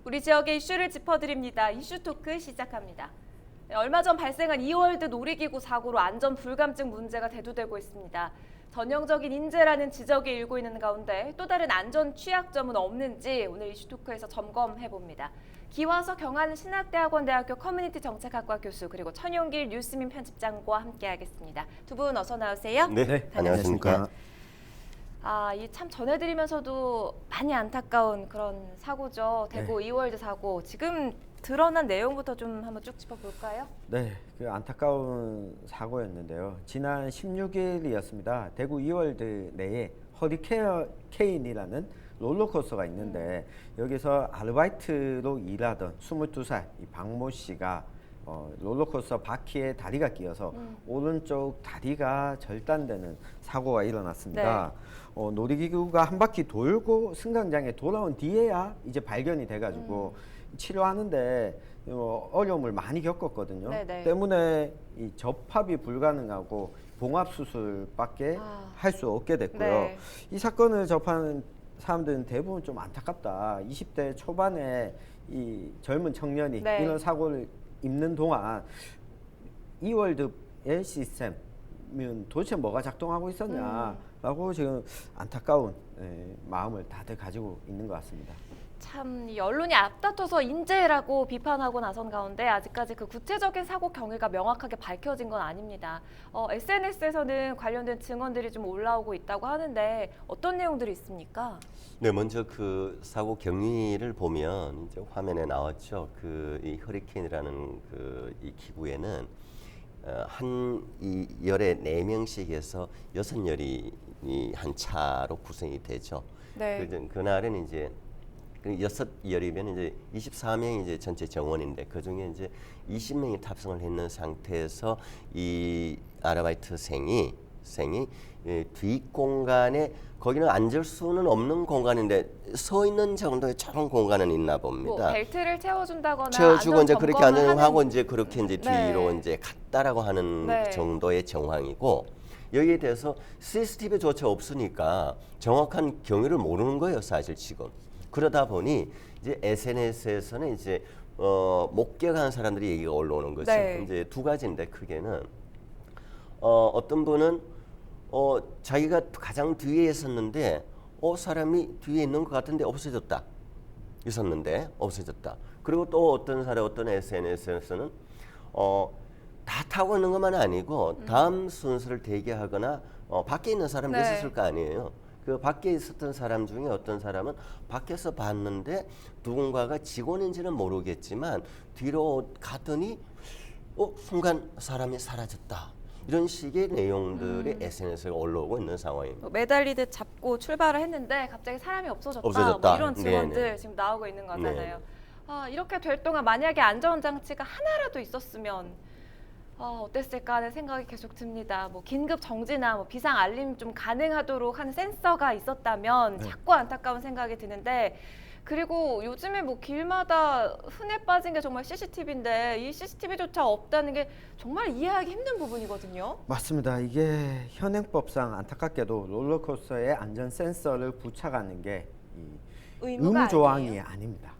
우리 지역의 이슈를 짚어드립니다. 이슈 토크 시작합니다. 얼마 전 발생한 이월드 놀이기구 사고로 안전 불감증 문제가 대두되고 있습니다. 전형적인 인재라는 지적이 일고 있는 가운데 또 다른 안전 취약점은 없는지 오늘 이슈 토크에서 점검해봅니다. 기와서 경안신학대학원대학교 커뮤니티 정책학과 교수 그리고 천용길 뉴스민 편집장과 함께하겠습니다. 두 분 어서 나오세요. 네, 안녕하십니까. 이 참 전해드리면서도 많이 안타까운 그런 사고죠. 대구 이월드 사고. 지금 드러난 내용부터 좀 한번 쭉 짚어볼까요? 네, 그 안타까운 사고였는데요. 지난 16일이었습니다. 대구 이월드 내에 허리케인이라는 롤러코스터가 있는데 여기서 아르바이트로 일하던 22살 이 박모 씨가 롤러코스터 바퀴에 다리가 끼어서 오른쪽 다리가 절단되는 사고가 일어났습니다. 놀이기구가 한 바퀴 돌고 승강장에 돌아온 뒤에야 이제 발견이 돼가지고 치료하는데 어려움을 많이 겪었거든요. 때문에 이 접합이 불가능하고 봉합 수술밖에 할 수 없게 됐고요. 이 사건을 접하는 사람들은 대부분 좀 안타깝다. 20대 초반에 이 젊은 청년이 이런 사고를 입는 동안 이월드의 시스템은 도대체 뭐가 작동하고 있었냐라고 지금 안타까운 마음을 다들 가지고 있는 것 같습니다. 참 언론이 앞다퉈서 인재라고 비판하고 나선 가운데 아직까지 그 구체적인 사고 경위가 명확하게 밝혀진 건 아닙니다. SNS에서는 관련된 증언들이 좀 올라오고 있다고 하는데 어떤 내용들이 있습니까? 네, 먼저 그 사고 경위를 보면 이제 화면에 나왔죠. 그 이 허리케인이라는 그 이 기구에는 이 열에 4명씩 해서 6열이 한 차로 구성이 되죠. 그날은 이제 6열이면 이제 24명이 이제 전체 정원인데 그 중에 이제 20명이 탑승을 했는 상태에서 이 아르바이트생이 뒷공간에 거기는 앉을 수는 없는 공간인데 서 있는 정도의 작은 공간은 있나 봅니다. 뭐 벨트를 채워준다거나 채워주고 이제 그렇게 하는... 안전하고 이제 그렇게 이제 뒤로 이제 갔다라고 하는 정도의 정황이고 여기에 대해서 CCTV조차 없으니까 정확한 경위를 모르는 거예요, 사실 지금. 그러다 보니 이제 SNS에서는 이제 목격한 사람들이 얘기가 올라오는 거죠. 이제 두 가지인데 크게는 어떤 분은 자기가 가장 뒤에 있었는데 사람이 뒤에 있는 것 같은데 있었는데 없어졌다. 그리고 또 어떤 SNS에서는 다 타고 있는 것만 아니고 다음 순서를 대기하거나 밖에 있는 사람도 있었을 거 아니에요. 그 밖에 있었던 사람 중에 어떤 사람은 밖에서 봤는데 누군가가 직원인지는 모르겠지만 뒤로 가더니 순간 사람이 사라졌다. 이런 식의 내용들이 SNS에 올라오고 있는 상황입니다. 매달리듯 잡고 출발을 했는데 갑자기 사람이 없어졌다. 뭐 이런 증언들 지금 나오고 있는 거잖아요. 이렇게 될 동안 만약에 안전장치가 하나라도 있었으면 어땠을까 하는 생각이 계속 듭니다. 뭐 긴급 정지나 뭐 비상 알림 좀 가능하도록 하는 센서가 있었다면 자꾸 안타까운 생각이 드는데 그리고 요즘에 뭐 길마다 흔해 빠진 게 정말 CCTV인데 이 CCTV조차 없다는 게 정말 이해하기 힘든 부분이거든요. 맞습니다. 이게 현행법상 안타깝게도 롤러코스터에 안전 센서를 부착하는 게 의무 조항이 아닙니다.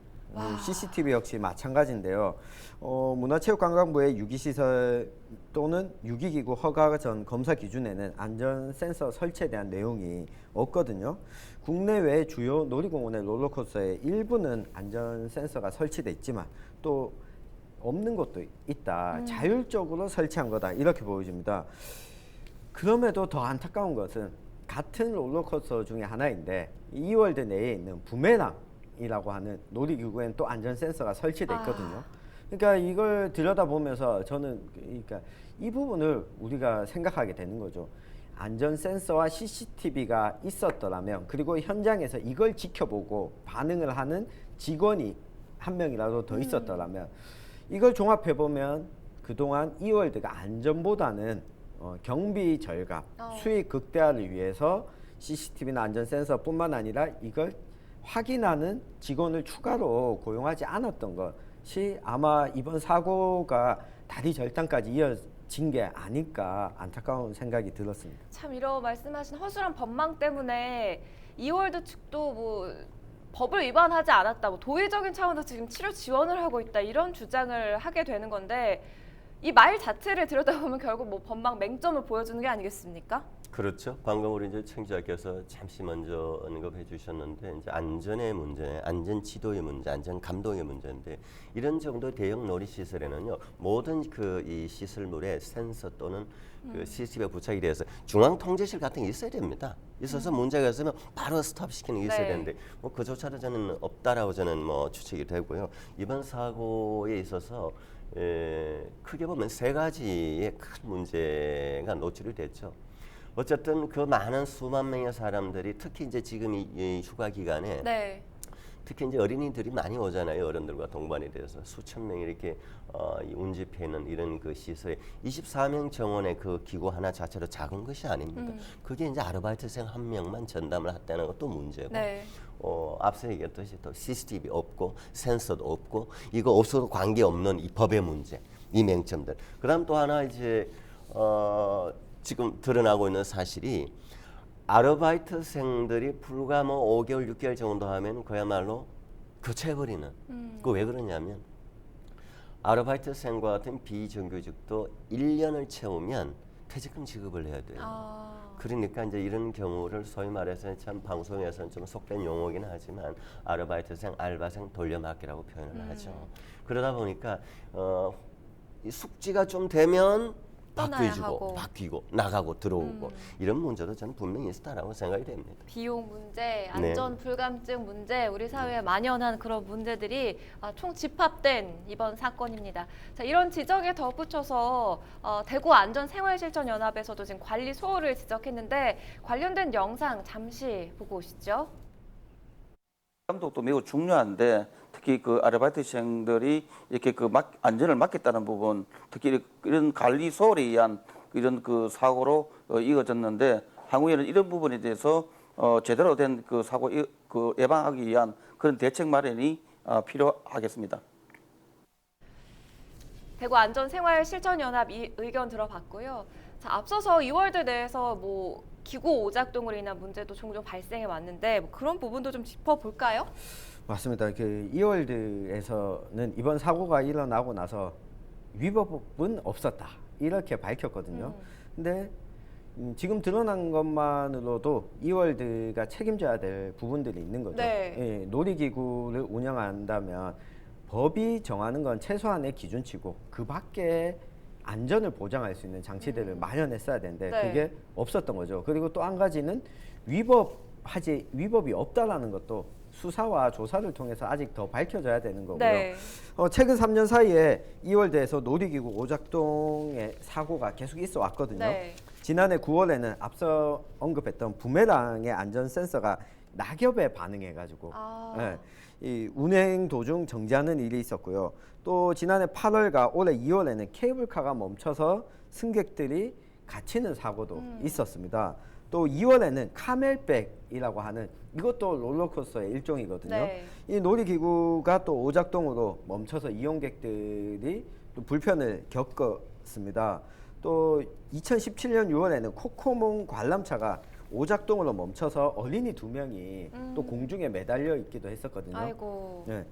CCTV 역시 마찬가지인데요. 문화체육관광부의 유기시설 또는 유기기구 허가 전 검사 기준에는 안전 센서 설치에 대한 내용이 없거든요. 국내외 주요 놀이공원의 롤러코스터에 일부는 안전 센서가 설치돼 있지만 또 없는 곳도 있다. 자율적으로 설치한 거다. 이렇게 보여집니다. 그럼에도 더 안타까운 것은 같은 롤러코스터 중에 하나인데 이월드 내에 있는 부메랑이라고 하는 놀이기구에는 또 안전 센서가 설치돼 있거든요. 그러니까 이걸 들여다보면서 저는 그러니까 이 부분을 우리가 생각하게 되는 거죠. 안전 센서와 CCTV가 있었더라면 그리고 현장에서 이걸 지켜보고 반응을 하는 직원이 한 명이라도 더 있었더라면 이걸 종합해 보면 그동안 이월드가 안전보다는 경비 절감, 수익 극대화를 위해서 CCTV나 안전 센서뿐만 아니라 이걸 확인하는 직원을 추가로 고용하지 않았던 것이 아마 이번 사고가 다리 절단까지 이어진 게 아닐까 안타까운 생각이 들었습니다. 참 이런 말씀하신 허술한 법망 때문에 이월드 측도 뭐 법을 위반하지 않았다, 뭐 도의적인 차원에서 지금 치료 지원을 하고 있다 이런 주장을 하게 되는 건데 이 말 자체를 들여다보면 결국 뭐 법망 맹점을 보여주는 게 아니겠습니까? 그렇죠. 방금 우리 이제 청취자께서 잠시 먼저 언급해 주셨는데 이제 안전의 문제, 안전 지도의 문제, 안전 감독의 문제인데 이런 정도 대형 놀이 시설에는요 모든 그 이 시설물에 센서 또는 그 CCTV가 부착이 돼서 중앙 통제실 같은 게 있어야 됩니다. 있어서 문제가 있으면 바로 스톱시키는 게 있어야 네. 되는데 뭐 그조차도 저는 없다라고 저는 뭐 추측이 되고요. 이번 사고에 있어서 크게 보면 세 가지의 큰 문제가 노출이 됐죠. 어쨌든 그 많은 수만 명의 사람들이 특히 이제 지금 이 휴가 기간에 네. 특히 이제 어린이들이 많이 오잖아요. 어른들과 동반이 돼서 수천 명이 이렇게 이 운집해는 이런 그 시설에 24명 정원의 그 기구 하나 자체로 작은 것이 아닙니다. 그게 이제 아르바이트생 한 명만 전담을 했다는 것도 문제고. 네. 앞서 얘기했듯이 또 CCTV 없고 센서도 없고 이거 없어도 관계없는 이 법의 문제, 이 맹점들. 그다음 또 하나 이제 지금 드러나고 있는 사실이 아르바이트생들이 불과 뭐 5개월, 6개월 정도 하면 그야말로 교체해버리는. 그거 왜 그러냐면 아르바이트생과 같은 비정규직도 1년을 채우면 퇴직금 지급을 해야 돼요. 그러니까 이제 이런 경우를 소위 말해서 참 방송에서는 좀 속된 용어긴 하지만 아르바이트생, 알바생 돌려막기라고 표현을 하죠. 그러다 보니까 이 숙지가 좀 되면 바뀌고 나가고 들어오고 이런 문제도 저는 분명히 있었다라고 생각이 됩니다. 비용 문제, 안전 불감증 문제, 우리 사회에 만연한 그런 문제들이 총 집합된 이번 사건입니다. 자, 이런 지적에 덧붙여서 대구 안전생활실천연합에서도 지금 관리 소홀을 지적했는데 관련된 영상 잠시 보고 오시죠. 감독도 매우 중요한데 특히 그 아르바이트생들이 이렇게 그 안전을 맡겠다는 부분, 특히 이런 관리 소홀에 의한 이런 그 사고로 이어졌는데 향후에는 이런 부분에 대해서 제대로 된 그 사고 그 예방하기 위한 그런 대책 마련이 필요하겠습니다. 대구 안전생활실천연합 이 의견 들어봤고요. 자, 앞서서 이월드 내에서 뭐 기구 오작동으로 인한 문제도 종종 발생해 왔는데 뭐 그런 부분도 좀 짚어볼까요? 맞습니다. 그 이월드에서는 이번 사고가 일어나고 나서 위법은 없었다 이렇게 밝혔거든요. 근데 지금 드러난 것만으로도 이월드가 책임져야 될 부분들이 있는 거죠. 네. 예, 놀이기구를 운영한다면 법이 정하는 건 최소한의 기준치고 그 밖에 안전을 보장할 수 있는 장치들을 마련했어야 되는데 네. 그게 없었던 거죠. 그리고 또 한 가지는 위법이 없다라는 것도 수사와 조사를 통해서 아직 더 밝혀져야 되는 거고요. 네. 최근 3년 사이에 이월드에서 놀이기구 오작동의 사고가 계속 있어 왔거든요. 네. 지난해 9월에는 앞서 언급했던 부메랑의 안전 센서가 낙엽에 반응해가지고 이 운행 도중 정지하는 일이 있었고요. 또 지난해 8월과 올해 2월에는 케이블카가 멈춰서 승객들이 갇히는 사고도 있었습니다. 또 2월에는 카멜백이라고 하는 이것도 롤러코스터의 일종이거든요. 네. 이 놀이기구가 또 오작동으로 멈춰서 이용객들이 또 불편을 겪었습니다. 또 2017년 6월에는 코코몽 관람차가 오작동으로 멈춰서 어린이 2명이 또 공중에 매달려 있기도 했었거든요. 아이고. 네.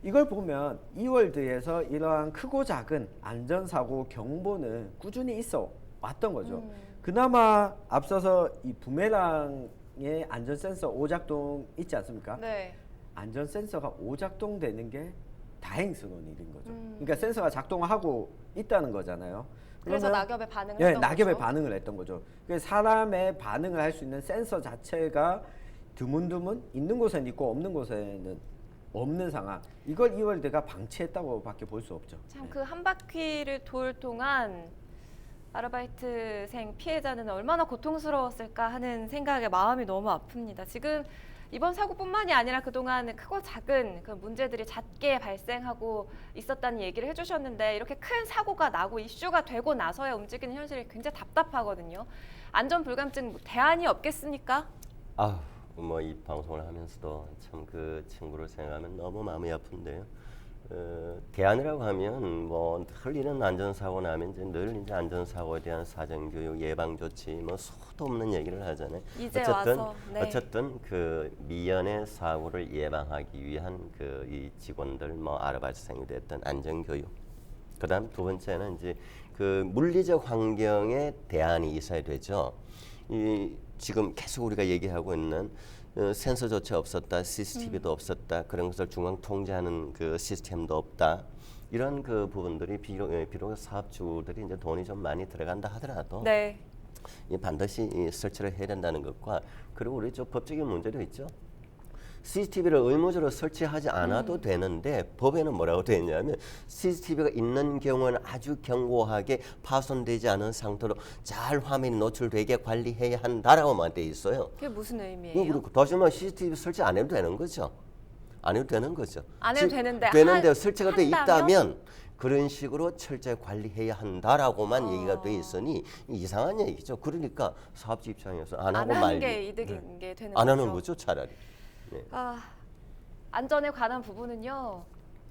이걸 보면 이월드에서 이러한 크고 작은 안전사고 경보는 꾸준히 있어 왔던 거죠. 그나마 앞서서 이 부메랑의 안전센서 오작동 있지 않습니까? 네. 안전센서가 오작동되는 게 다행스러운 일인 거죠. 그러니까 센서가 작동하고 있다는 거잖아요. 그래서 낙엽에 반응을 네, 했던 낙엽에 거죠? 반응을 했던 거죠. 그래서 사람의 반응을 할 수 있는 센서 자체가 드문드문 있는 곳에는 있고 없는 곳에는 없는 상황. 이걸 이월드가 방치했다고밖에 볼 수 없죠. 참 그 한 바퀴를 돌 동안 아르바이트생 피해자는 얼마나 고통스러웠을까 하는 생각에 마음이 너무 아픕니다. 지금 이번 사고뿐만이 아니라 그동안 크고 작은 그 문제들이 잦게 발생하고 있었다는 얘기를 해주셨는데 이렇게 큰 사고가 나고 이슈가 되고 나서야 움직이는 현실이 굉장히 답답하거든요. 안전 불감증 대안이 없겠습니까? 뭐 이 방송을 하면서도 참 그 친구를 생각하면 너무 마음이 아픈데요. 대안이라고 하면 뭐 흘리는 안전사고 나면 이제 늘 이제 안전사고에 대한 사전교육, 예방조치 뭐 수도 없는 얘기를 하잖아요. 이제 어쨌든 와서, 네. 어쨌든 그 미연의 사고를 예방하기 위한 그 이 직원들 뭐 아르바이트생이 됐던 안전교육. 그다음 두 번째는 이제 그 물리적 환경에 대안이 있어야 되죠. 이 지금 계속 우리가 얘기하고 있는 센서조차 없었다, CCTV도 없었다, 그런 것을 중앙 통제하는 그 시스템도 없다. 이런 그 부분들이 비록 사업주들이 이제 돈이 좀 많이 들어간다 하더라도 네. 반드시 설치를 해야 된다는 것과 그리고 우리 저 법적인 문제도 있죠. CCTV를 의무적으로 설치하지 않아도 되는데 법에는 뭐라고 되어 있냐면 CCTV가 있는 경우는 아주 견고하게 파손되지 않은 상태로 잘 화면이 노출되게 관리해야 한다라고만 되어 있어요. 그게 무슨 의미예요? 그리고 다시 말해 CCTV 설치 안 해도 되는 거죠. 안 해도 되는 거죠. 안 해도 되는데 설치가 돼 한다면? 있다면 그런 식으로 철저히 관리해야 한다라고만 얘기가 돼 있으니 이상한 얘기죠. 그러니까 사업주 입장에서 안 하고 안 하는 말고 게 이득인 게 되는 안 거죠. 하는 거죠, 차라리. 네. 안전에 관한 부분은요.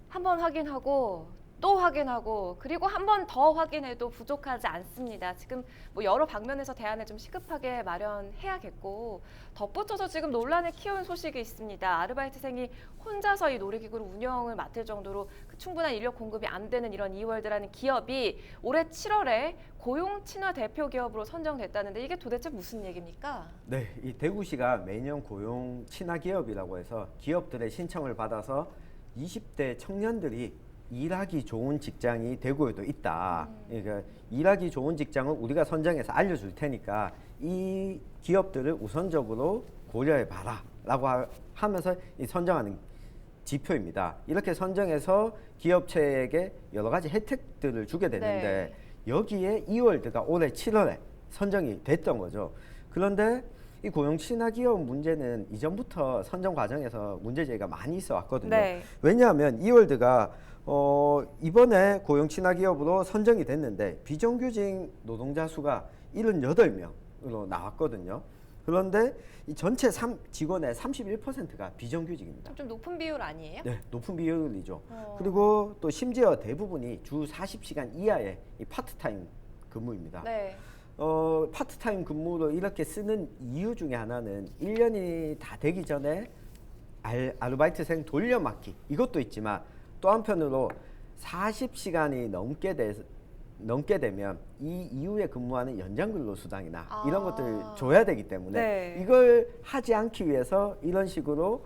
한번 확인하고 또 확인하고 그리고 한 번 더 확인해도 부족하지 않습니다. 지금 뭐 여러 방면에서 대안을 좀 시급하게 마련해야겠고 덧붙여서 지금 논란을 키운 소식이 있습니다. 아르바이트생이 혼자서 이 놀이기구를 운영을 맡을 정도로 그 충분한 인력 공급이 안 되는 이런 이월드라는 기업이 올해 7월에 고용 친화 대표 기업으로 선정됐다는데 이게 도대체 무슨 얘기입니까? 네, 이 대구시가 매년 고용 친화 기업이라고 해서 기업들의 신청을 받아서 20대 청년들이 일하기 좋은 직장이 대구에도 있다. 그러니까 일하기 좋은 직장을 우리가 선정해서 알려줄 테니까 이 기업들을 우선적으로 고려해 봐라라고 하면서 이 선정하는 지표입니다. 이렇게 선정해서 기업체에게 여러 가지 혜택들을 주게 되는데 여기에 이월드가 올해 7월에 선정이 됐던 거죠. 그런데 이 고용 친화 기업 문제는 이전부터 선정 과정에서 문제 제기가 많이 있어 왔거든요. 네. 왜냐하면 이월드가 이번에 고용 친화 기업으로 선정이 됐는데 비정규직 노동자 수가 78명으로 나왔거든요. 그런데 이 전체 직원의 31%가 비정규직입니다. 좀 높은 비율 아니에요? 네, 높은 비율이죠. 그리고 또 심지어 대부분이 주 40시간 이하의 이 파트타임 근무입니다. 네. 파트타임 근무로 이렇게 쓰는 이유 중에 하나는 1년이 다 되기 전에 아르바이트생 돌려막기 이것도 있지만 또 한편으로 40시간이 넘게 되면 이 이후에 근무하는 연장 근로수당이나 이런 것들 줘야 되기 때문에 이걸 하지 않기 위해서 이런 식으로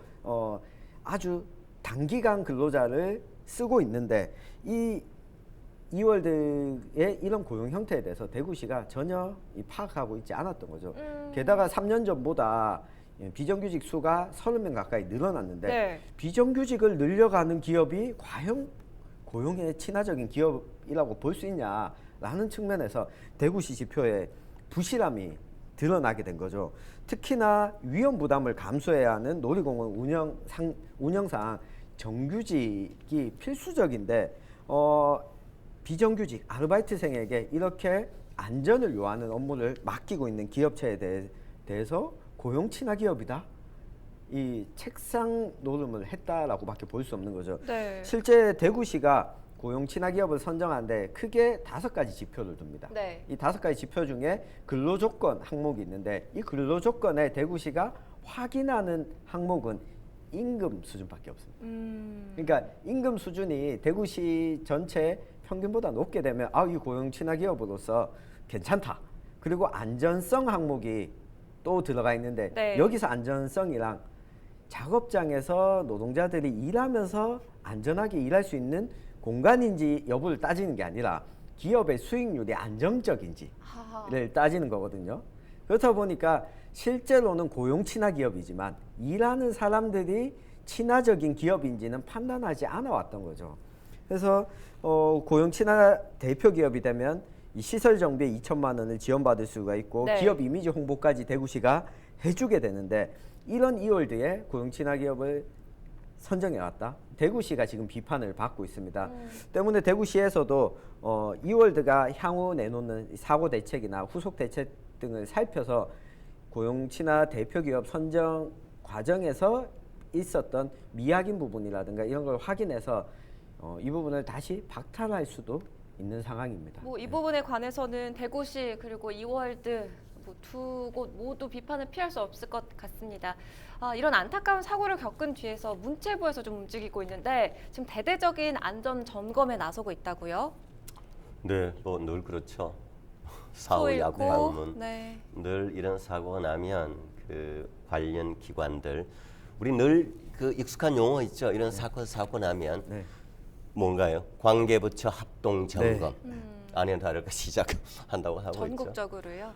아주 단기간 근로자를 쓰고 있는데 이 이월드의 이런 고용 형태에 대해서 대구시가 전혀 파악하고 있지 않았던 거죠. 게다가 3년 전보다 비정규직 수가 30명 가까이 늘어났는데 비정규직을 늘려가는 기업이 과연 고용에 친화적인 기업이라고 볼 수 있냐라는 측면에서 대구시 지표에 부실함이 드러나게 된 거죠. 특히나 위험 부담을 감수해야 하는 놀이공원 운영상 정규직이 필수적인데 비정규직 아르바이트생에게 이렇게 안전을 요하는 업무를 맡기고 있는 기업체에 대해서 고용 친화 기업이다. 이 책상 노름을 했다라고밖에 볼 수 없는 거죠. 네. 실제 대구시가 고용 친화 기업을 선정하는데 크게 5가지 지표를 둡니다. 이 5가지 지표 중에 근로조건 항목이 있는데 이 근로조건에 대구시가 확인하는 항목은 임금 수준밖에 없습니다. 그러니까 임금 수준이 대구시 전체 평균보다 높게 되면 이 고용 친화 기업으로서 괜찮다. 그리고 안전성 항목이 또 들어가 있는데 여기서 안전성이랑 작업장에서 노동자들이 일하면서 안전하게 일할 수 있는 공간인지 여부를 따지는 게 아니라 기업의 수익률이 안정적인지를 따지는 거거든요. 그렇다 보니까 실제로는 고용 친화 기업이지만 일하는 사람들이 친화적인 기업인지는 판단하지 않아 왔던 거죠. 그래서 고용 친화 대표 기업이 되면 이 시설 정비에 2천만 원을 지원받을 수가 있고 기업 이미지 홍보까지 대구시가 해주게 되는데 이런 이월드의 고용 친화 기업을 선정해 왔다. 대구시가 지금 비판을 받고 있습니다. 때문에 대구시에서도 이월드가 향후 내놓는 사고 대책이나 후속 대책 등을 살펴서 고용 친화 대표 기업 선정 과정에서 있었던 미확인 부분이라든가 이런 걸 확인해서 이 부분을 다시 박탈할 수도 있는 상황입니다. 뭐 이 부분에 관해서는 대구시 그리고 이월드 뭐 두 곳 모두 비판을 피할 수 없을 것 같습니다. 이런 안타까운 사고를 겪은 뒤에서 문체부에서 좀 움직이고 있는데 지금 대대적인 안전 점검에 나서고 있다고요? 네, 뭐 늘 그렇죠. 사후 소 야구 잃고, 방문 네. 늘 이런 사고가 나면 그 관련 기관들 우리 늘 그 익숙한 용어 있죠. 이런 사고 나면 네. 뭔가요? 관계부처 합동 점검. 네. 아니나 다를까 시작한다고 하고 있죠. 전국적으로요?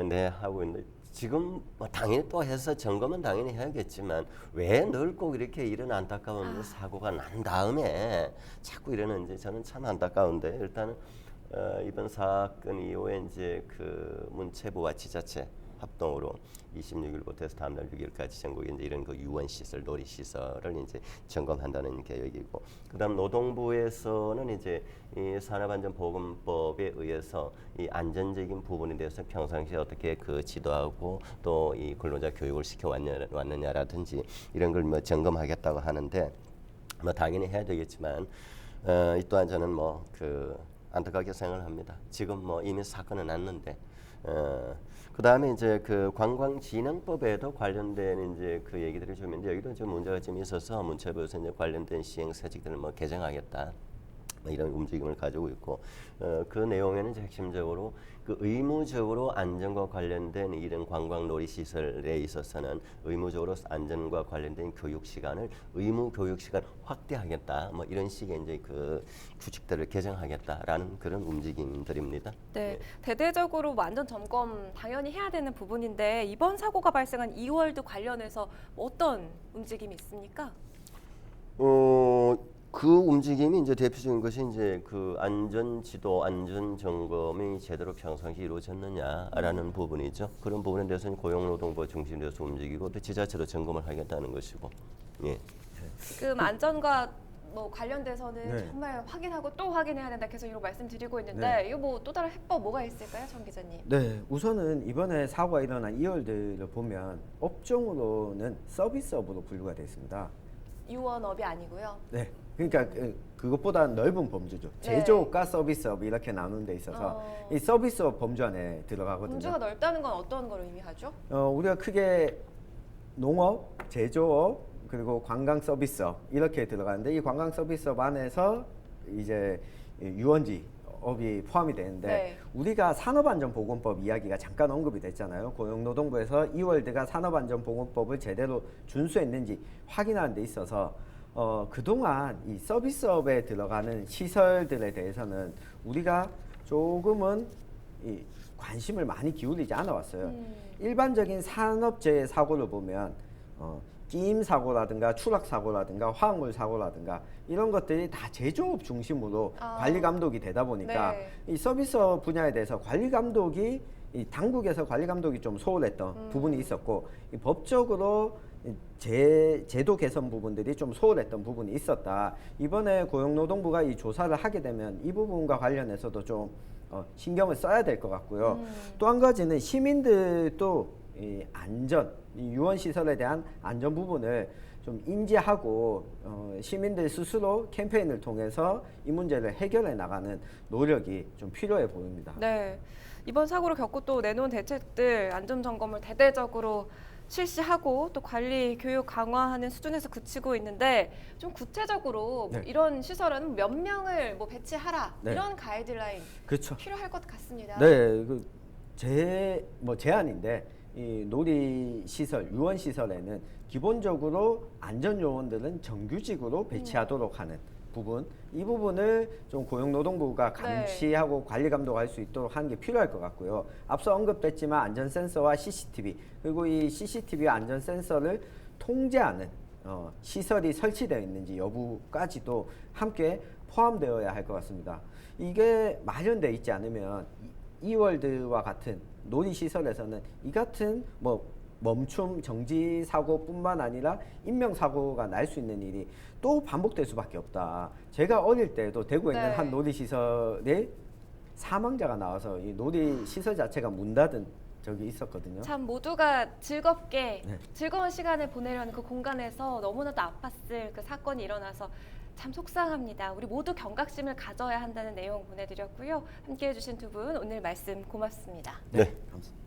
네, 하고 있는데 지금 뭐 당연히 또 해서 점검은 당연히 해야겠지만 왜 늘 꼭 이렇게 이런 안타까운 사고가 난 다음에 자꾸 이러는지 저는 참 안타까운데 일단은 이번 사건 이후에 이제 그 문체부와 지자체 합동으로 26일부터 해서 다음날 6일까지 전국에 이제 이런 그 유원 시설, 놀이 시설을 이제 점검한다는 계획이고, 그다음 노동부에서는 이제 이 산업안전보건법에 의해서 이 안전적인 부분에 대해서 평상시에 어떻게 그 지도하고 또 이 근로자 교육을 시켜왔느냐라든지 이런 걸 뭐 점검하겠다고 하는데, 뭐 당연히 해야 되겠지만 이 또한 저는 뭐 그 안타깝게 생각을 합니다. 지금 뭐 이미 사건은 났는데. 그다음에 이제 그 관광진흥법에도 관련된 이제 그 얘기들이 좀 있는데, 여기도 좀 문제가 좀 있어서 문체부에서 이제 관련된 시행사직들을 뭐 개정하겠다 뭐 이런 움직임을 가지고 있고, 그 내용에는 이제 핵심적으로 그 의무적으로 안전과 관련된 이런 관광놀이 시설에 있어서는 의무적으로 안전과 관련된 교육 시간을 의무 교육 시간 확대하겠다 뭐 이런 식의 이제 그 규칙들을 개정하겠다라는 그런 움직임들입니다. 네, 대대적으로 뭐 안전 점검 당연히 해야 되는 부분인데 이번 사고가 발생한 이월드 관련해서 어떤 움직임이 있습니까? 그 움직임이 이제 대표적인 것이 이제 그 안전 지도, 안전 점검이 제대로 평상시 이루어졌느냐라는 부분이죠. 그런 부분에 대해서는 고용노동부가 중심돼서 움직이고 또 지자체로 점검을 하겠다는 것이고, 예. 지금 안전과 뭐 관련돼서는 네. 정말 확인하고 또 확인해야 된다 계속 이런 말씀드리고 있는데 네. 이거 뭐 또 다른 해법 뭐가 있을까요, 정 기자님? 네, 우선은 이번에 사고가 일어난 이월드를 보면 업종으로는 서비스업으로 분류가 되어 있습니다. 유언업이 아니고요. 네, 그러니까 그것보다 넓은 범주죠. 제조업과 서비스업 이렇게 나누는 데 있어서 이 서비스업 범주 안에 들어가거든요. 범주가 넓다는 건 어떤 걸 의미하죠? 우리가 크게 농업, 제조업, 그리고 관광 서비스업 이렇게 들어가는데, 이 관광 서비스업 안에서 이제 유원지업이 포함이 되는데, 네. 우리가 산업안전보건법 이야기가 잠깐 언급이 됐잖아요. 고용노동부에서 이월드가 산업안전보건법을 제대로 준수했는지 확인하는 데 있어서 그동안 이 서비스업에 들어가는 시설들에 대해서는 우리가 조금은 이 관심을 많이 기울이지 않아 왔어요. 일반적인 산업재해 사고를 보면 끼임 사고라든가 추락 사고라든가 화학물 사고라든가 이런 것들이 다 제조업 중심으로 관리 감독이 되다 보니까 네. 이 서비스업 분야에 대해서 관리 감독이 이 당국에서 관리 감독이 좀 소홀했던 부분이 있었고, 이 법적으로 제도 개선 부분들이 좀 소홀했던 부분이 있었다. 이번에 고용노동부가 이 조사를 하게 되면 이 부분과 관련해서도 좀 신경을 써야 될 것 같고요. 또 한 가지는 시민들도 이 안전, 이 유원 시설에 대한 안전 부분을 좀 인지하고 시민들 스스로 캠페인을 통해서 이 문제를 해결해 나가는 노력이 좀 필요해 보입니다. 네, 이번 사고를 겪고 또 내놓은 대책들 안전 점검을 대대적으로 실시하고 또 관리 교육 강화하는 수준에서 그치고 있는데, 좀 구체적으로 뭐 네. 이런 시설은 몇 명을 뭐 배치하라 네. 이런 가이드라인 그렇죠. 필요할 것 같습니다. 네, 제안인데, 이 놀이 시설, 유원 시설에는 기본적으로 안전 요원들은 정규직으로 배치하도록 하는 부분, 이 부분을 좀 고용노동부가 감시하고 관리 감독할 수 있도록 하는 게 필요할 것 같고요. 앞서 언급됐지만 안전 센서와 CCTV, 그리고 이 CCTV와 안전 센서를 통제하는 시설이 설치되어 있는지 여부까지도 함께 포함되어야 할 것 같습니다. 이게 마련되어 있지 않으면 이월드와 같은 놀이 시설에서는 이 같은 뭐 멈춤, 정지 사고뿐만 아니라 인명 사고가 날 수 있는 일이 또 반복될 수밖에 없다. 제가 어릴 때도 대구에 있는 네. 한 놀이 시설에 사망자가 나와서 이 놀이 시설 자체가 문 닫은 적이 있었거든요. 참 모두가 즐겁게 네. 즐거운 시간을 보내려는 그 공간에서 너무나도 아팠을 그 사건이 일어나서 참 속상합니다. 우리 모두 경각심을 가져야 한다는 내용 보내드렸고요. 함께해 주신 두 분 오늘 말씀 고맙습니다. 네. 감사합니다.